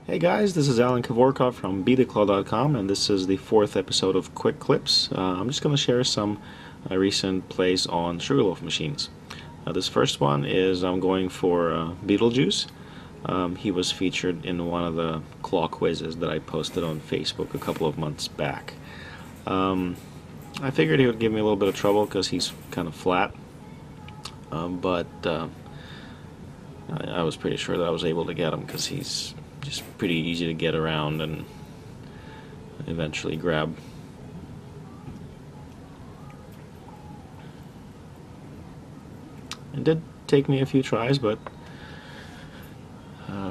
Hey guys, this is Allen Kevorkov from BeTheClaw.com, and this is the fourth episode of QuikClipz. I'm just going to share some recent plays on Sugarloaf machines. This first one is I'm going for Beetlejuice. He was featured in one of the claw quizzes that I posted on Facebook a couple of months back. I figured he would give me a little bit of trouble because he's kind of flat, but I was pretty sure that I was able to get him because he's just pretty easy to get around and eventually grab. It did take me a few tries, but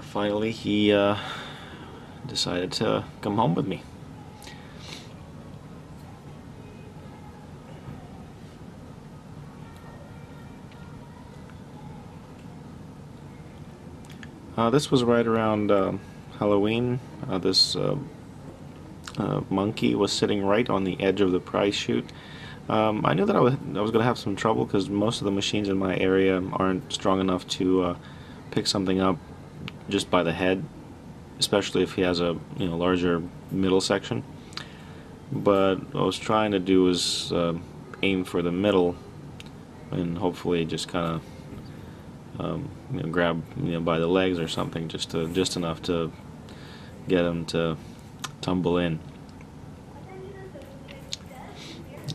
finally he decided to come home with me. This was right around Halloween. This monkey was sitting right on the edge of the prize chute. I knew that I was going to have some trouble because most of the machines in my area aren't strong enough to pick something up just by the head, especially if he has a larger middle section. But what I was trying to do was aim for the middle and hopefully just kind of grab by the legs or something, just enough to get him to tumble in.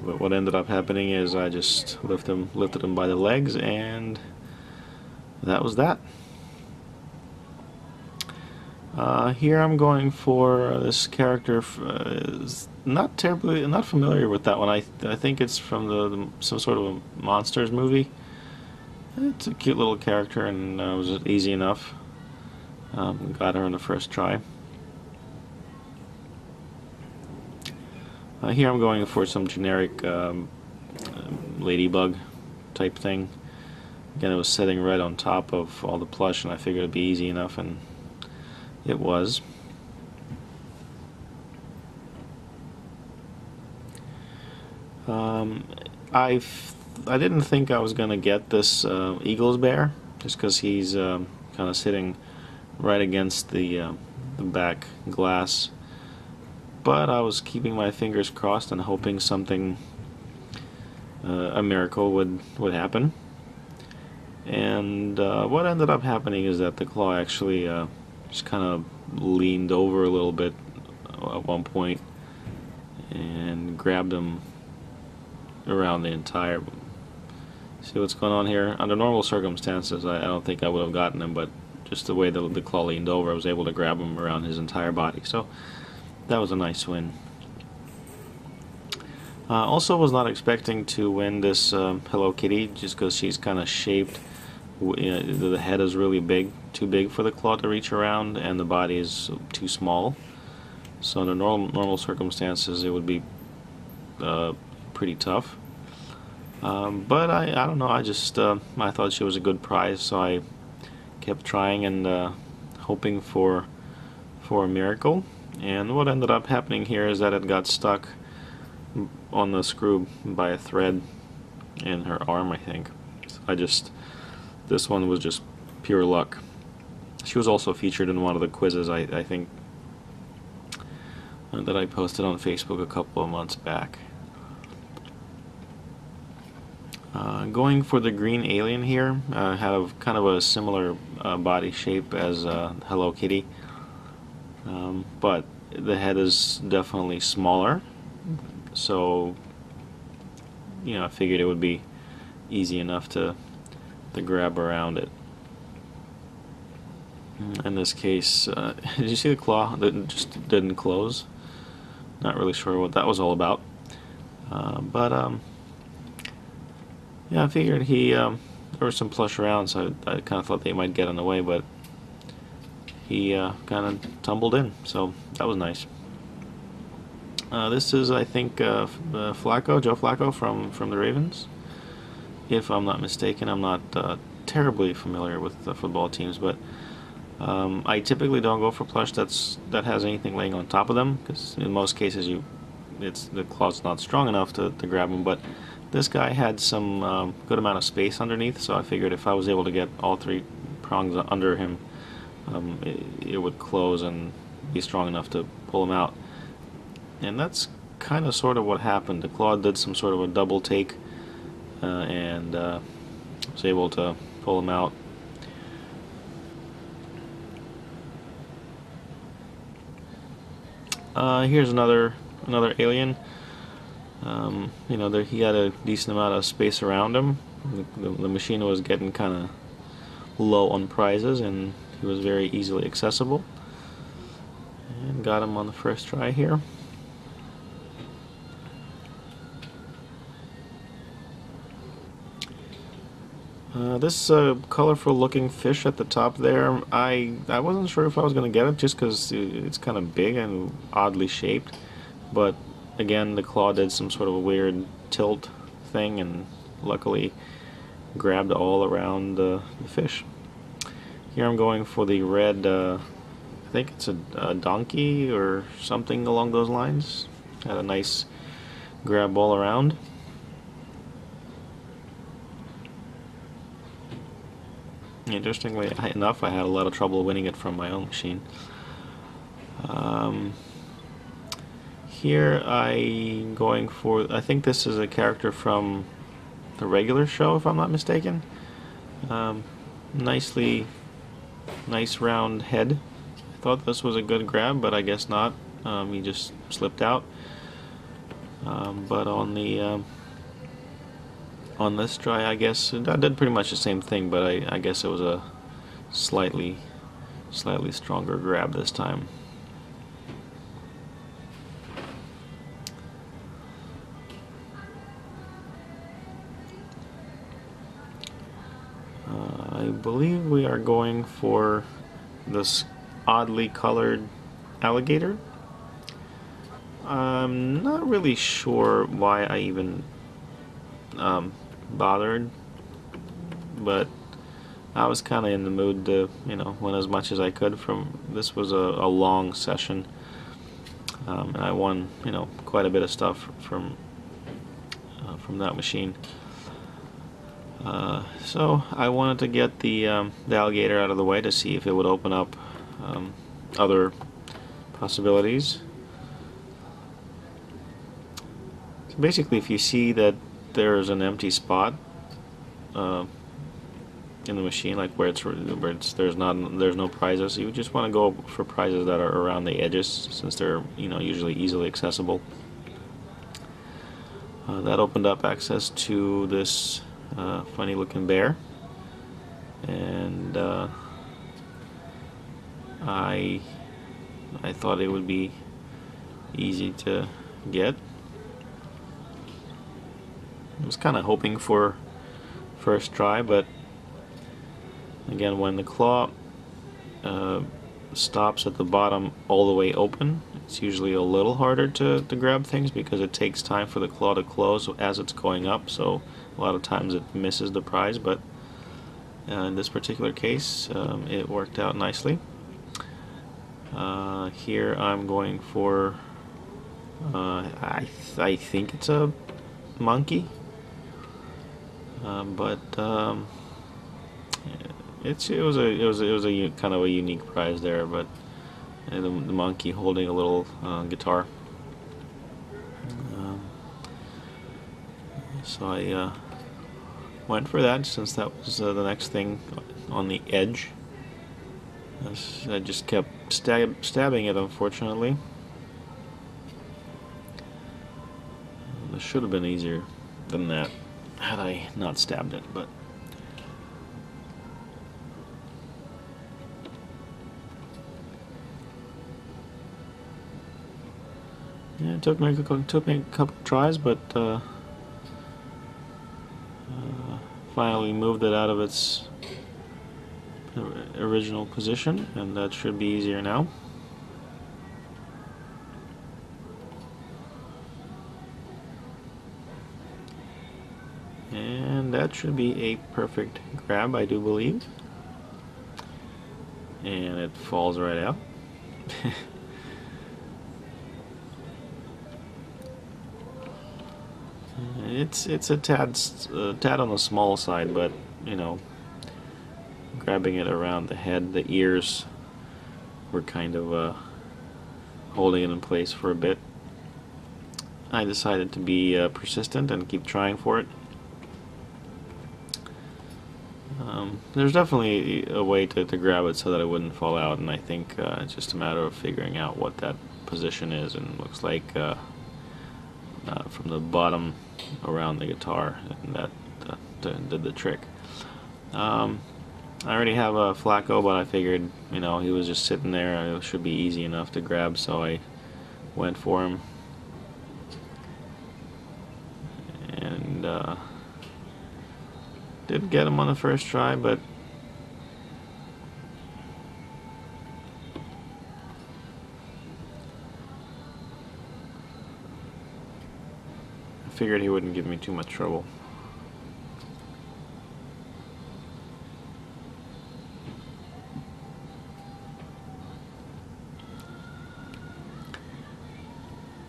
But what ended up happening is I just lifted him by the legs, and that was that. Here I'm going for this character. Not familiar with that one. I think it's from some sort of a monsters movie. It's a cute little character, and it was easy enough. Got her on the first try. Here I'm going for some generic ladybug type thing. Again, it was sitting right on top of all the plush, and I figured it'd be easy enough, and it was. I didn't think I was gonna get this Eagles bear, just because he's kind of sitting right against the back glass. But I was keeping my fingers crossed and hoping something, a miracle would happen. And what ended up happening is that the claw actually just kind of leaned over a little bit at one point and grabbed him around the entire. See what's going on here? Under normal circumstances, I don't think I would have gotten him, but just the way the claw leaned over, I was able to grab him around his entire body. So that was a nice win. Also was not expecting to win this Hello Kitty, just because she's kind of shaped. The head is really big, too big for the claw to reach around, and the body is too small. So under normal circumstances, it would be pretty tough. But I don't know. I just I thought she was a good prize, so I kept trying and hoping for a miracle. And what ended up happening here is that it got stuck on the screw by a thread in her arm, I think. So this one was just pure luck. She was also featured in one of the quizzes, I think, that I posted on Facebook a couple of months back. Going for the green alien here, had kind of a similar body shape as Hello Kitty, but the head is definitely smaller, so I figured it would be easy enough to grab around it. In this case, did you see the claw that just didn't close? Not really sure what that was all about, but yeah, I figured there was some plush around, so I kind of thought they might get in the way, but he kind of tumbled in, so that was nice. This is, I think, Joe Flacco from the Ravens, if I'm not mistaken. I'm not terribly familiar with the football teams, but I typically don't go for plush that has anything laying on top of them, because in most cases the claw's not strong enough to grab them. But this guy had some good amount of space underneath, so I figured if I was able to get all three prongs under him, it would close and be strong enough to pull him out. And that's kind of sort of what happened. The claw did some sort of a double take and was able to pull him out. Here's another alien. You know, he had a decent amount of space around him. The machine was getting kind of low on prizes, and he was very easily accessible. And got him on the first try here. This colorful looking fish at the top there, I wasn't sure if I was going to get it just because it's kind of big and oddly shaped, but again the claw did some sort of a weird tilt thing and luckily grabbed all around the fish. Here I'm going for the red, I think it's a donkey or something along those lines. Had a nice grab all around. Interestingly enough, I had a lot of trouble winning it from my own machine. Here I'm going for, I think this is a character from the regular show, if I'm not mistaken. Nice round head. I thought this was a good grab, but I guess not. He just slipped out. But on the on this try, I guess I did pretty much the same thing, but I guess it was a slightly stronger grab this time. I believe we are going for this oddly colored alligator. I'm not really sure why I even bothered, but I was kind of in the mood to, you know, win as much as I could from. This was a long session, and I won, you know, quite a bit of stuff from that machine. So I wanted to get the alligator out of the way to see if it would open up other possibilities. So basically, if you see that there's an empty spot in the machine, like where there's no prizes, you just want to go for prizes that are around the edges, since they're, you know, usually easily accessible. That opened up access to this funny looking bear, and I thought it would be easy to get. I was kind of hoping for first try, but again, when the claw stops at the bottom all the way open, it's usually a little harder to grab things because it takes time for the claw to close as it's going up, so a lot of times it misses the prize, but in this particular case it worked out nicely. Here I'm going for I think it's a monkey, but it was a kind of a unique prize there, but the monkey holding a little guitar. So I went for that since that was the next thing on the edge. I just kept stabbing it, unfortunately. This should have been easier than that had I not stabbed it, but yeah, it took me a couple of tries, but finally moved it out of its original position, and that should be easier now. And that should be a perfect grab, I do believe. And it falls right out. It's a tad on the small side, but you know, grabbing it around the head, the ears, were kind of holding it in place for a bit. I decided to be persistent and keep trying for it. There's definitely a way to grab it so that it wouldn't fall out, and I think it's just a matter of figuring out what that position is, and it looks like from the bottom around the guitar, and that did the trick. I already have a Flacco, but I figured, you know, he was just sitting there, it should be easy enough to grab, so I went for him. And did get him on the first try, but I figured he wouldn't give me too much trouble.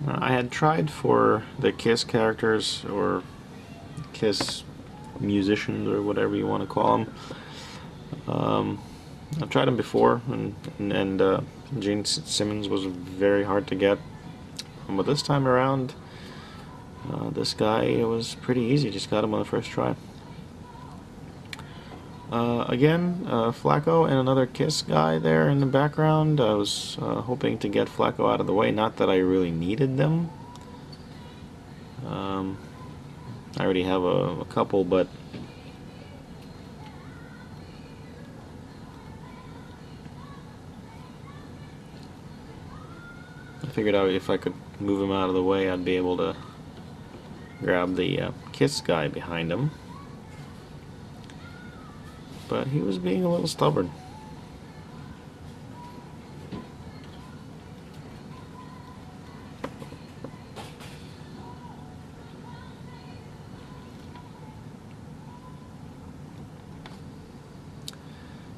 I had tried for the Kiss characters, or Kiss musicians, or whatever you want to call them. I've tried them before, and Gene Simmons was very hard to get. But this time around, this guy, it was pretty easy. Just got him on the first try. Again, Flacco and another Kiss guy there in the background. I was hoping to get Flacco out of the way. Not that I really needed them. I already have a couple, but I figured out if I could move him out of the way, I'd be able to grab the Kiss guy behind him. But he was being a little stubborn.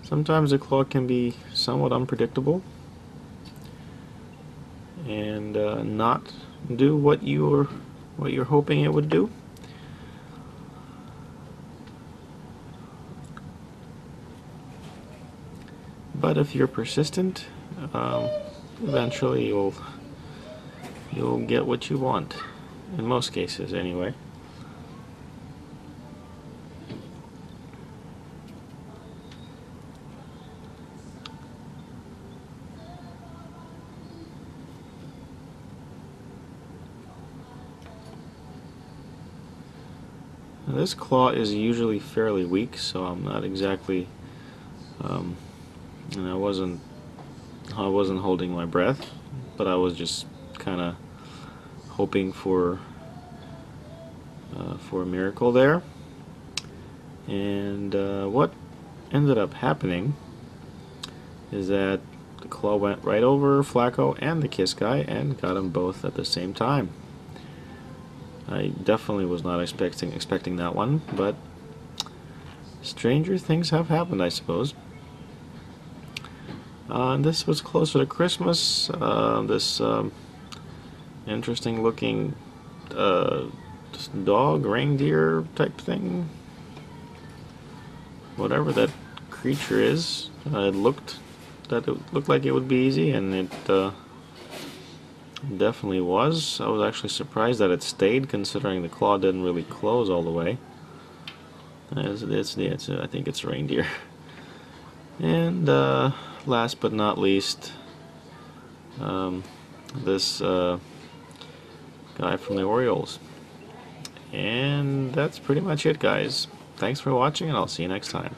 Sometimes the claw can be somewhat unpredictable and not do what you're hoping it would do. But if you're persistent, eventually you'll get what you want. In most cases, anyway. Now, this claw is usually fairly weak, so I'm not exactly, and I wasn't holding my breath, but I was just kind of hoping for a miracle there. And what ended up happening is that the claw went right over Flacco and the Kiss guy and got them both at the same time. I definitely was not expecting that one, but stranger things have happened, I suppose. This was closer to Christmas. This interesting looking dog, reindeer type thing, whatever that creature is. It looked like it would be easy, and it definitely was. I was actually surprised that it stayed, considering the claw didn't really close all the way. I think it's reindeer. And last but not least, this guy from the Orioles. And that's pretty much it, guys. Thanks for watching, and I'll see you next time.